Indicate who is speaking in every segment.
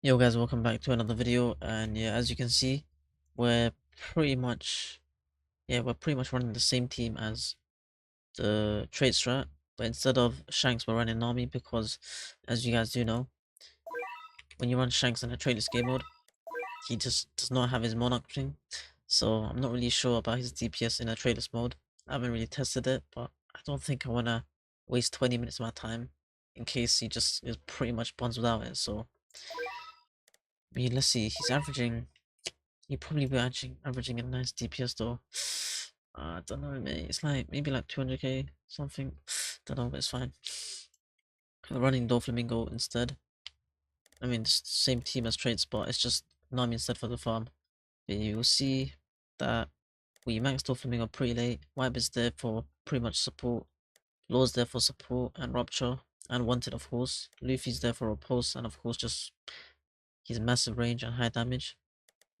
Speaker 1: Yo guys, welcome back to another video. And yeah, as you can see, we're pretty much running the same team as the trade strat, but instead of Shanks we're running Nami because, as you guys do know, when you run Shanks in a tradeless game mode, he just does not have his monarch thing. So I'm not really sure about his DPS in a tradeless mode. I haven't really tested it, but I don't think I wanna waste 20 minutes of my time in case he just is pretty much bonds without it. So I mean, let's see, he probably be actually averaging a nice DPS though. I don't know, mate. It's like maybe like 200k something. Don't know, but it's fine. We're running Doflamingo instead. I mean, it's the same team as Trade Spot. It's just Nami instead for the farm. But you'll see that we maxed Doflamingo pretty late. Wipe is there for pretty much support. Law's there for support and Rupture and Wanted, of course. Luffy's there for repulse and of course just his massive range and high damage.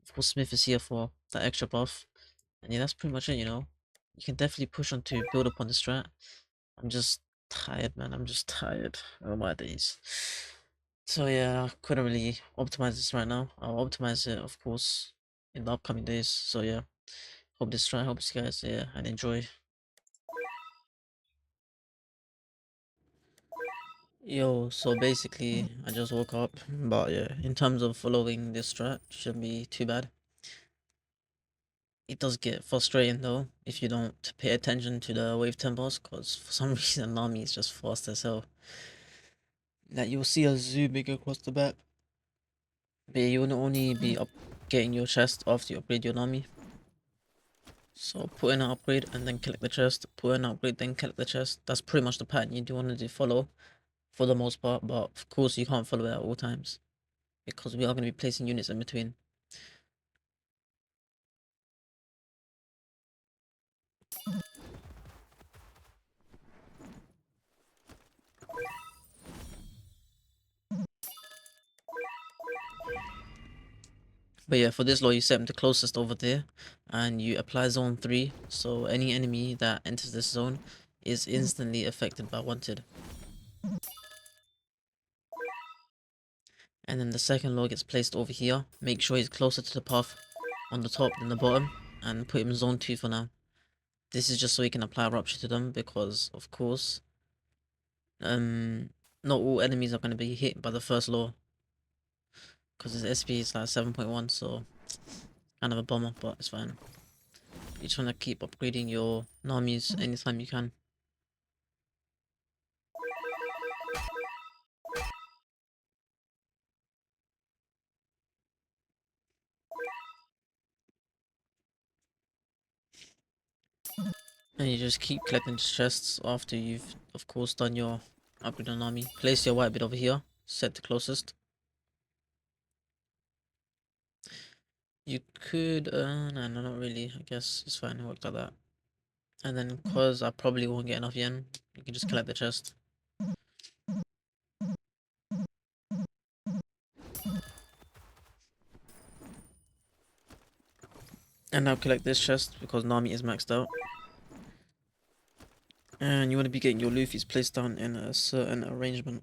Speaker 1: Of course, Smith is here for that extra buff. And yeah, that's pretty much it, you know. You can definitely push on to build upon the strat. I'm just tired, man. I'm just tired. Oh my days. So yeah, I couldn't really optimize this right now. I'll optimize it, of course, in the upcoming days. So yeah, hope this strat helps you guys, yeah, and enjoy. Yo, so basically, I just woke up, but yeah, in terms of following this strat, shouldn't be too bad. It does get frustrating though if you don't pay attention to the wave tempos, because for some reason Nami is just fast as hell. Like you'll see us zooming across the map, but you will only be up getting your chest after you upgrade your Nami. So put in an upgrade and then collect the chest, put in an upgrade then collect the chest. That's pretty much the pattern you do want to follow for the most part, but of course you can't follow it at all times because we are going to be placing units in between. But yeah, for this law, you set them to closest over there, and you apply zone 3, so any enemy that enters this zone is instantly affected by wanted. And then the second law gets placed over here. Make sure he's closer to the path on the top than the bottom, and put him in zone 2 for now. This is just so you can apply rupture to them, because of course, not all enemies are going to be hit by the first law, because his SP is like 7.1, so kind of a bummer, but it's fine. You're trying to keep upgrading your Namis anytime you can. And you just keep collecting chests after you've, of course, done your upgrade on army. Place your white bit over here, set to closest. You could, no, not really. I guess it's fine, it worked like that. And then, cause I probably won't get enough yen, you can just collect the chest. And now collect this chest because Nami is maxed out. And you want to be getting your Luffy's placed down in a certain arrangement.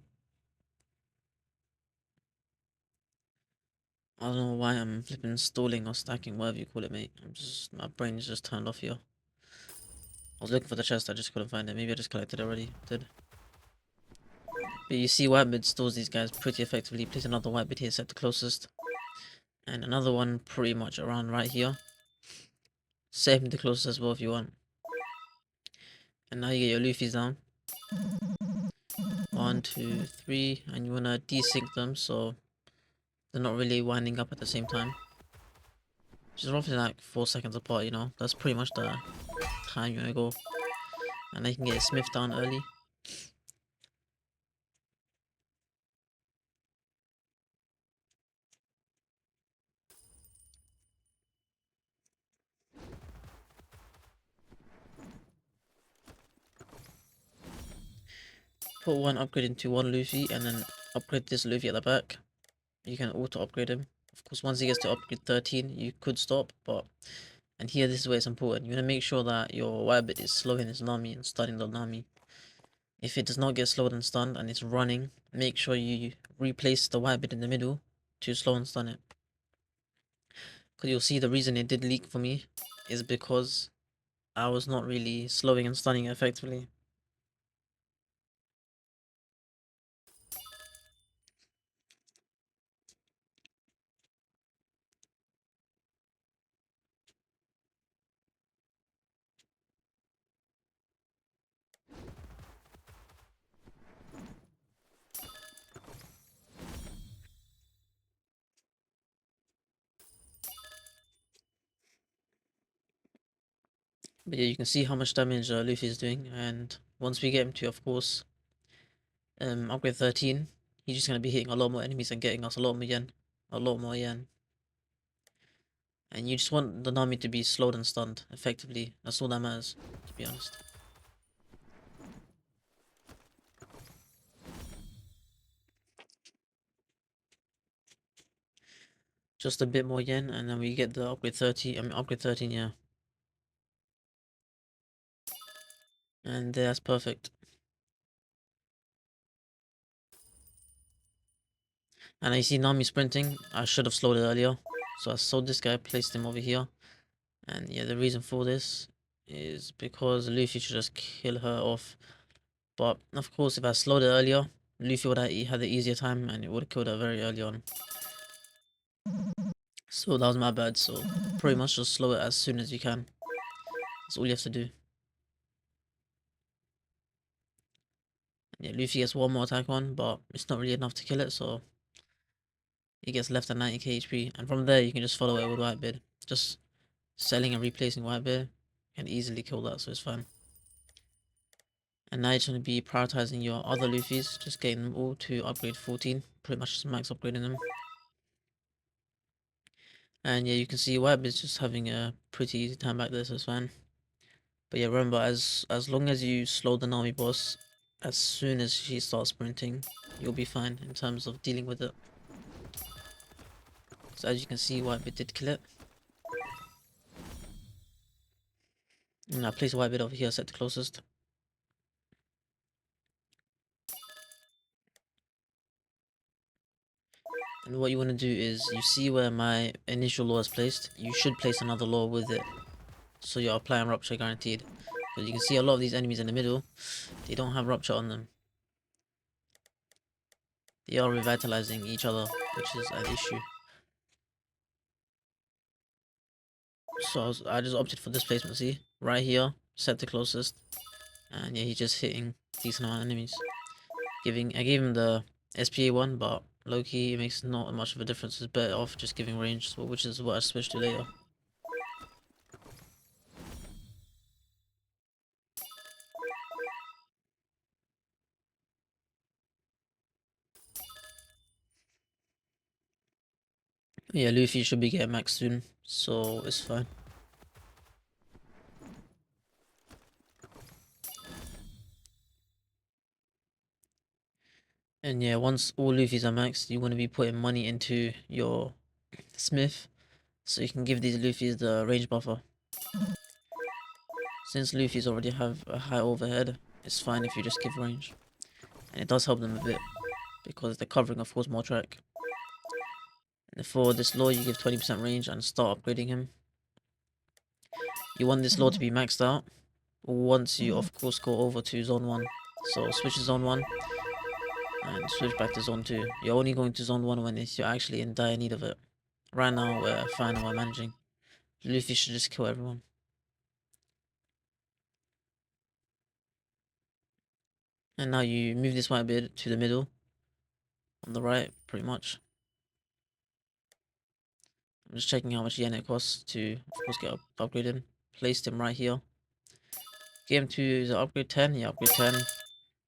Speaker 1: I don't know why I'm flipping stalling or stacking, whatever you call it, mate. My brain is just turned off here. I was looking for the chest, I just couldn't find it. Maybe I just collected it already. Did. But you see white mid stores these guys pretty effectively. Place another white mid here, set the closest. And another one pretty much around right here. Set him the closest as well if you want. And now you get your Luffy's down. 1, 2, 3. And you wanna desync them so they're not really winding up at the same time. Just roughly like 4 seconds apart, you know. That's pretty much the time you wanna go. And they can get Smith down early. Put one upgrade into one Luffy and then upgrade this Luffy at the back. You can auto upgrade him. Of course, once he gets to upgrade 13, you could stop, but... And here, this is where it's important. You want to make sure that your white bit is slowing his Nami and stunning the Nami. If it does not get slowed and stunned and it's running, make sure you replace the white bit in the middle to slow and stun it. Because you'll see the reason it did leak for me is because I was not really slowing and stunning it effectively. But yeah, you can see how much damage Luffy is doing, and once we get him to, of course, upgrade 13, he's just gonna be hitting a lot more enemies and getting us a lot more yen. A lot more yen. And you just want the Nami to be slowed and stunned, effectively. That's all that matters, to be honest. Just a bit more yen, and then we get the upgrade 30, I mean upgrade 13, yeah. And that's perfect. And I see Nami sprinting. I should have slowed it earlier. So I sold this guy, placed him over here. And yeah, the reason for this is because Luffy should just kill her off. But of course, if I slowed it earlier, Luffy would have had the easier time and it would have killed her very early on. So that was my bad. So pretty much just slow it as soon as you can. That's all you have to do. Yeah, Luffy gets one more attack on, but it's not really enough to kill it, so he gets left at 90k HP. And from there, you can just follow it with Whitebeard. Just selling and replacing Whitebeard can easily kill that, so it's fine. And now you're going to be prioritizing your other Luffys, just getting them all to upgrade 14, pretty much just max upgrading them. And yeah, you can see Whitebeard's just having a pretty easy time back there, so it's fine. But yeah, remember, as long as you slow the Nami boss, as soon as she starts sprinting, you'll be fine in terms of dealing with it. So as you can see, Whitebeard did kill it. And I place Whitebeard over here, set the closest. And what you want to do is, you see where my initial law is placed, you should place another law with it. So you're applying rupture guaranteed. Because you can see a lot of these enemies in the middle, they don't have rupture on them. They are revitalizing each other, which is an issue. So I just opted for this placement, see? Right here, set the closest. And yeah, he's just hitting decent amount of enemies. I gave him the SPA one, but low-key it makes not much of a difference. It's better off just giving range, which is what I switched to later. Yeah, Luffy should be getting max soon, so it's fine. And yeah, once all Luffys are maxed, you want to be putting money into your Smith, so you can give these Luffys the range buffer. Since Luffys already have a high overhead, it's fine if you just give range. And it does help them a bit, because they're covering of course more track. And for this law, you give 20% range and start upgrading him. You want this law to be maxed out once you of course go over to zone 1. So switch to zone 1 and switch back to zone 2. You're only going to zone 1 when you're actually in dire need of it. Right now we're fine and we're managing. Luffy should just kill everyone. And now you move this Whitebeard to the middle, on the right, pretty much. I'm just checking how much yen it costs to, of course, get upgraded. Placed him right here. Give him to the upgrade 10, yeah, upgrade 10.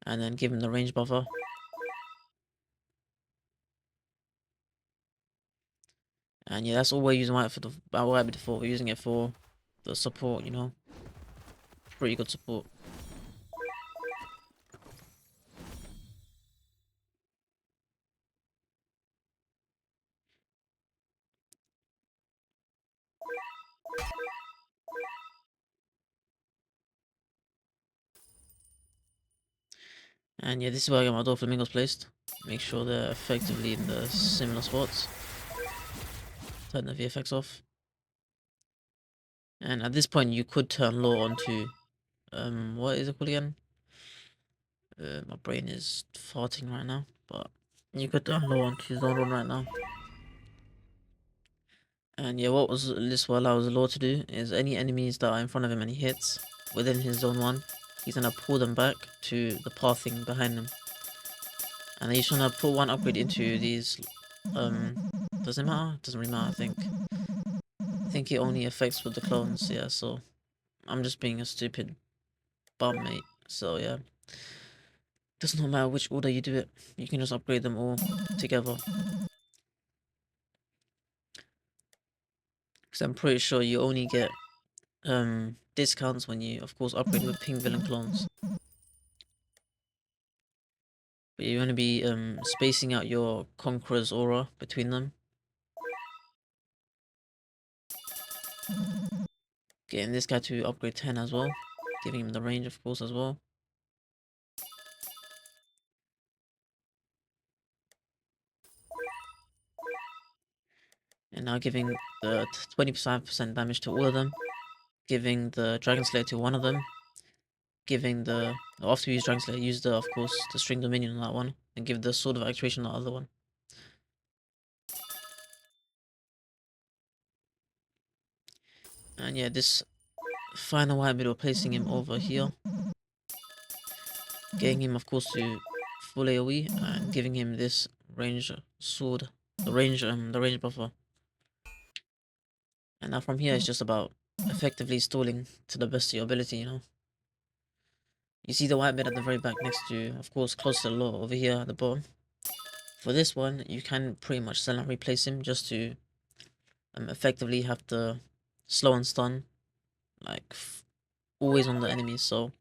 Speaker 1: And then give him the range buffer. And yeah, that's all we're using Whitebeard for. We're using it for the support, you know. Pretty good support. And yeah, this is where I get my Doflamingos placed. Make sure they're effectively in the similar spots. Turn the VFX off. And at this point, you could turn law onto, what is it called again? My brain is farting right now, but you could turn law onto zone 1 right now. And yeah, what was this will allows law to do is any enemies that are in front of him and he hits within his zone 1, he's gonna pull them back to the pathing behind him. And he's trying to put one upgrade into these, does it matter? Doesn't really matter, I think. I think it only affects with the clones, yeah, so I'm just being a stupid bum, mate. So yeah, does not matter which order you do it, you can just upgrade them all together. Because I'm pretty sure you only get discounts when you, of course, upgrade with pink villain clones. But you want to be spacing out your Conqueror's aura between them. Getting this guy to upgrade 10 as well. Giving him the range, of course, as well. And now giving the 25% damage to all of them. Giving the Dragon Slayer to one of them. Giving the... After you use Dragon Slayer, use the, of course, the String Dominion on that one. And give the Sword of Actuation on the other one. And yeah, this final white middle, placing him over here. Getting him, of course, to full AoE and giving him this range sword, the range buffer. And now from here, it's just about effectively stalling to the best of your ability, you know. You see the white bit at the very back next to, of course, close to the law over here at the bottom. For this one, you can pretty much sell and replace him just to effectively have the slow and stun, like, always on the enemies, so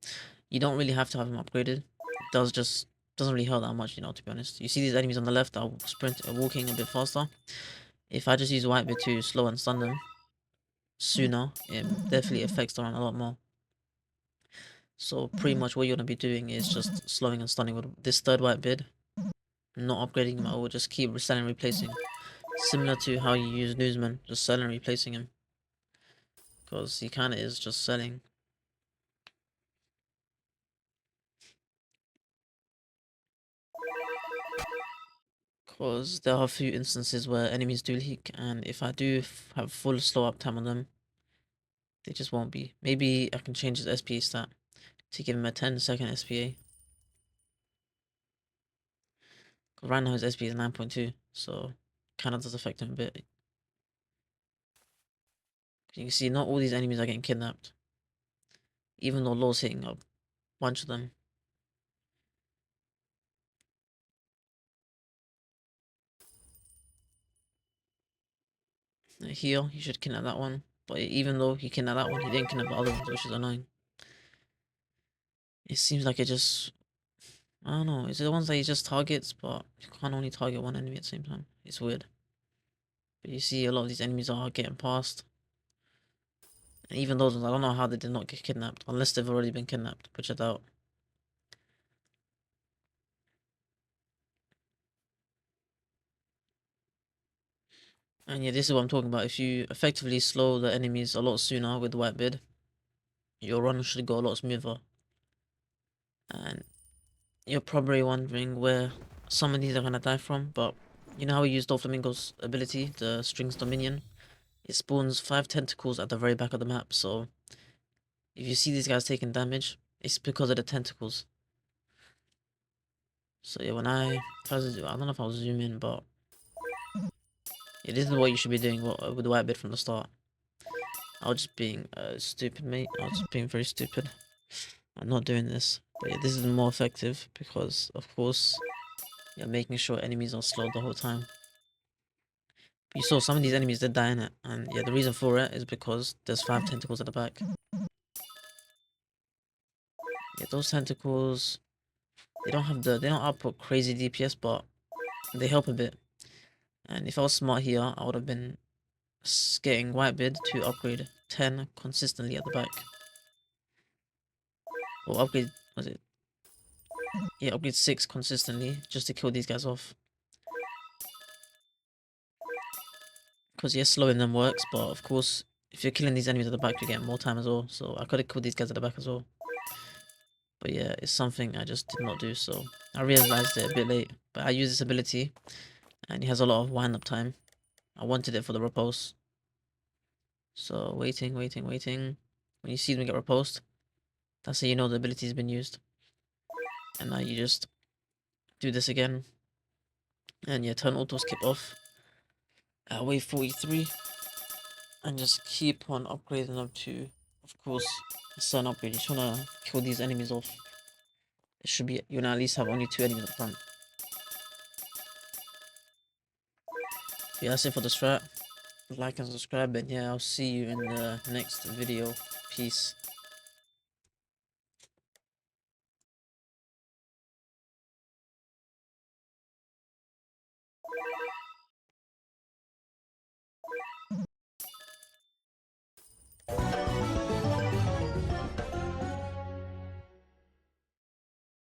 Speaker 1: you don't really have to have him upgraded. It doesn't really hurt that much, you know, to be honest. You see these enemies on the left are walking a bit faster. If I just use white bit to slow and stun them sooner, it definitely affects them a lot more. So pretty much what you're gonna be doing is just slowing and stunning with this third white bid, not upgrading him. I will just keep selling and replacing, similar to how you use Newsman, just selling and replacing him, because he kind of is just selling. Because there are a few instances where enemies do leak, and if I do have full slow uptime on them, they just won't be. Maybe I can change his SPA stat to give him a 10-second SPA. Because right now his SPA is 9.2, so kind of does affect him a bit. You can see not all these enemies are getting kidnapped, even though Law's hitting a bunch of them. Here, he should kidnap that one, but even though he kidnapped that one, he didn't kidnap the other ones, which is annoying. It seems like it just... I don't know, is it the ones that he just targets, but you can't only target one enemy at the same time? It's weird. But you see a lot of these enemies are getting past. And even those ones, I don't know how they did not get kidnapped, unless they've already been kidnapped, which I doubt. And yeah, this is what I'm talking about. If you effectively slow the enemies a lot sooner with the white bid, your run should go a lot smoother. And you're probably wondering where some of these are gonna die from, but you know how we use Doflamingo's ability, the Strings Dominion? It spawns 5 tentacles at the very back of the map, so if you see these guys taking damage, it's because of the tentacles. So yeah, I don't know if I'll zoom in, but yeah, this is what you should be doing with the white bit from the start. I was just being stupid, mate. I was just being very stupid. I'm not doing this. But yeah, this is more effective because, of course, you're making sure enemies are slowed the whole time. But you saw some of these enemies did die in it, and yeah, the reason for it is because there's 5 tentacles at the back. Yeah, those tentacles, they don't output crazy DPS, but they help a bit. And if I was smart here, I would have been getting white bid to upgrade 10 consistently at the back. Or upgrade, was it yeah, upgrade 6 consistently just to kill these guys off. Because yeah, slowing them works, but of course, if you're killing these enemies at the back, you get more time as well. So I could have killed these guys at the back as well. But yeah, it's something I just did not do, so I realized it a bit late. But I use this ability, and he has a lot of wind-up time. I wanted it for the repulse. So waiting. When you see them get repulsed, that's how you know the ability's been used. And now you just do this again. And yeah, turn auto skip off at wave 43. And just keep on upgrading them to, of course, a certain upgrade. You just wanna kill these enemies off. It should be, you wanna at least have only 2 enemies up front. But yeah, that's it for the strat. Like and subscribe, and yeah, I'll see you in the next video. Peace.